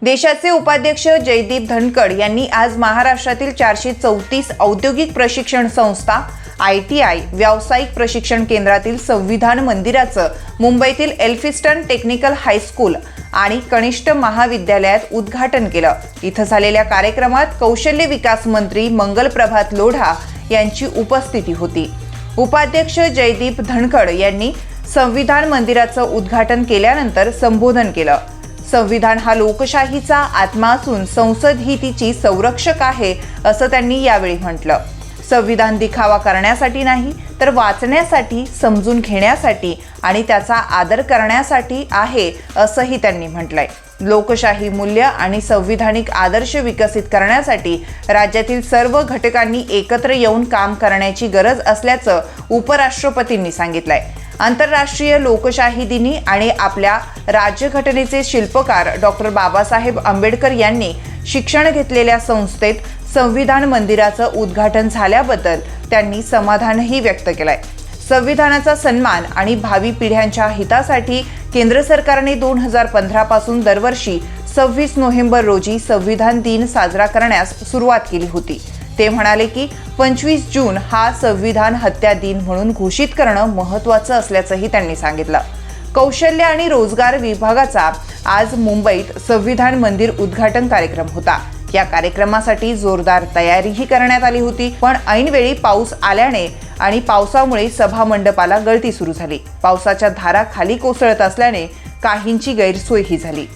देशाचे उपाध्यक्ष जयदीप धनखड यांनी आज महाराष्ट्रातील 434 औद्योगिक प्रशिक्षण संस्था ITI व्यावसायिक प्रशिक्षण केंद्रातील संविधान मंदिराचं मुंबईतील एल्फिस्टन टेक्निकल हायस्कूल आणि कनिष्ठ महाविद्यालयात उद्घाटन केलं। इथं झालेल्या कार्यक्रमात कौशल्य विकास मंत्री मंगलप्रभात लोढा यांची उपस्थिती होती। उपाध्यक्ष जयदीप धनखड यांनी संविधान मंदिराचं उद्घाटन केल्यानंतर संबोधन केलं। संविधान हा लोकशाहीचा आत्मा असून संसद ही तिची संरक्षक आहे असं त्यांनी यावेळी म्हटलं। संविधान दिखावा करण्यासाठी नाही तर वाचण्यासाठी, समजून घेण्यासाठी आणि त्याचा आदर करण्यासाठी आहे असंही त्यांनी म्हटलंय। लोकशाही मूल्य आणि संविधानिक आदर्श विकसित करण्यासाठी राज्यातील सर्व घटकांनी एकत्र येऊन काम करण्याची गरज असल्याचं उपराष्ट्रपतींनी सांगितलंय। आंतरराष्ट्रीय लोकशाही दिनी आणि आपल्या राज्यघटनेचे शिल्पकार डॉक्टर बाबासाहेब आंबेडकर यांनी शिक्षण घेतलेल्या संस्थेत संविधान मंदिराचं उद्घाटन झाल्याबद्दल त्यांनी समाधानही व्यक्त केलंय। संविधानाचा सन्मान आणि भावी पिढ्यांच्या हितासाठी केंद्र सरकारने 2015 पासून दरवर्षी 26 नोव्हेंबर रोजी संविधान दिन साजरा करण्यास सुरुवात केली होती। ते म्हणाले की 25 जून हा संविधान हत्या दिन म्हणून घोषित करणं महत्त्वाचं असल्याचंही त्यांनी सांगितलं। कौशल्य आणि रोजगार विभागाचा आज मुंबईत संविधान मंदिर उद्घाटन कार्यक्रम होता। या कार्यक्रमासाठी जोरदार तयारीही करण्यात आली होती, पण ऐनवेळी पाऊस आल्याने आणि पावसामुळे सभा मंडपाला गळती सुरू झाली। पावसाच्या धारा खाली कोसळत असल्याने काहींची गैरसोयही झाली।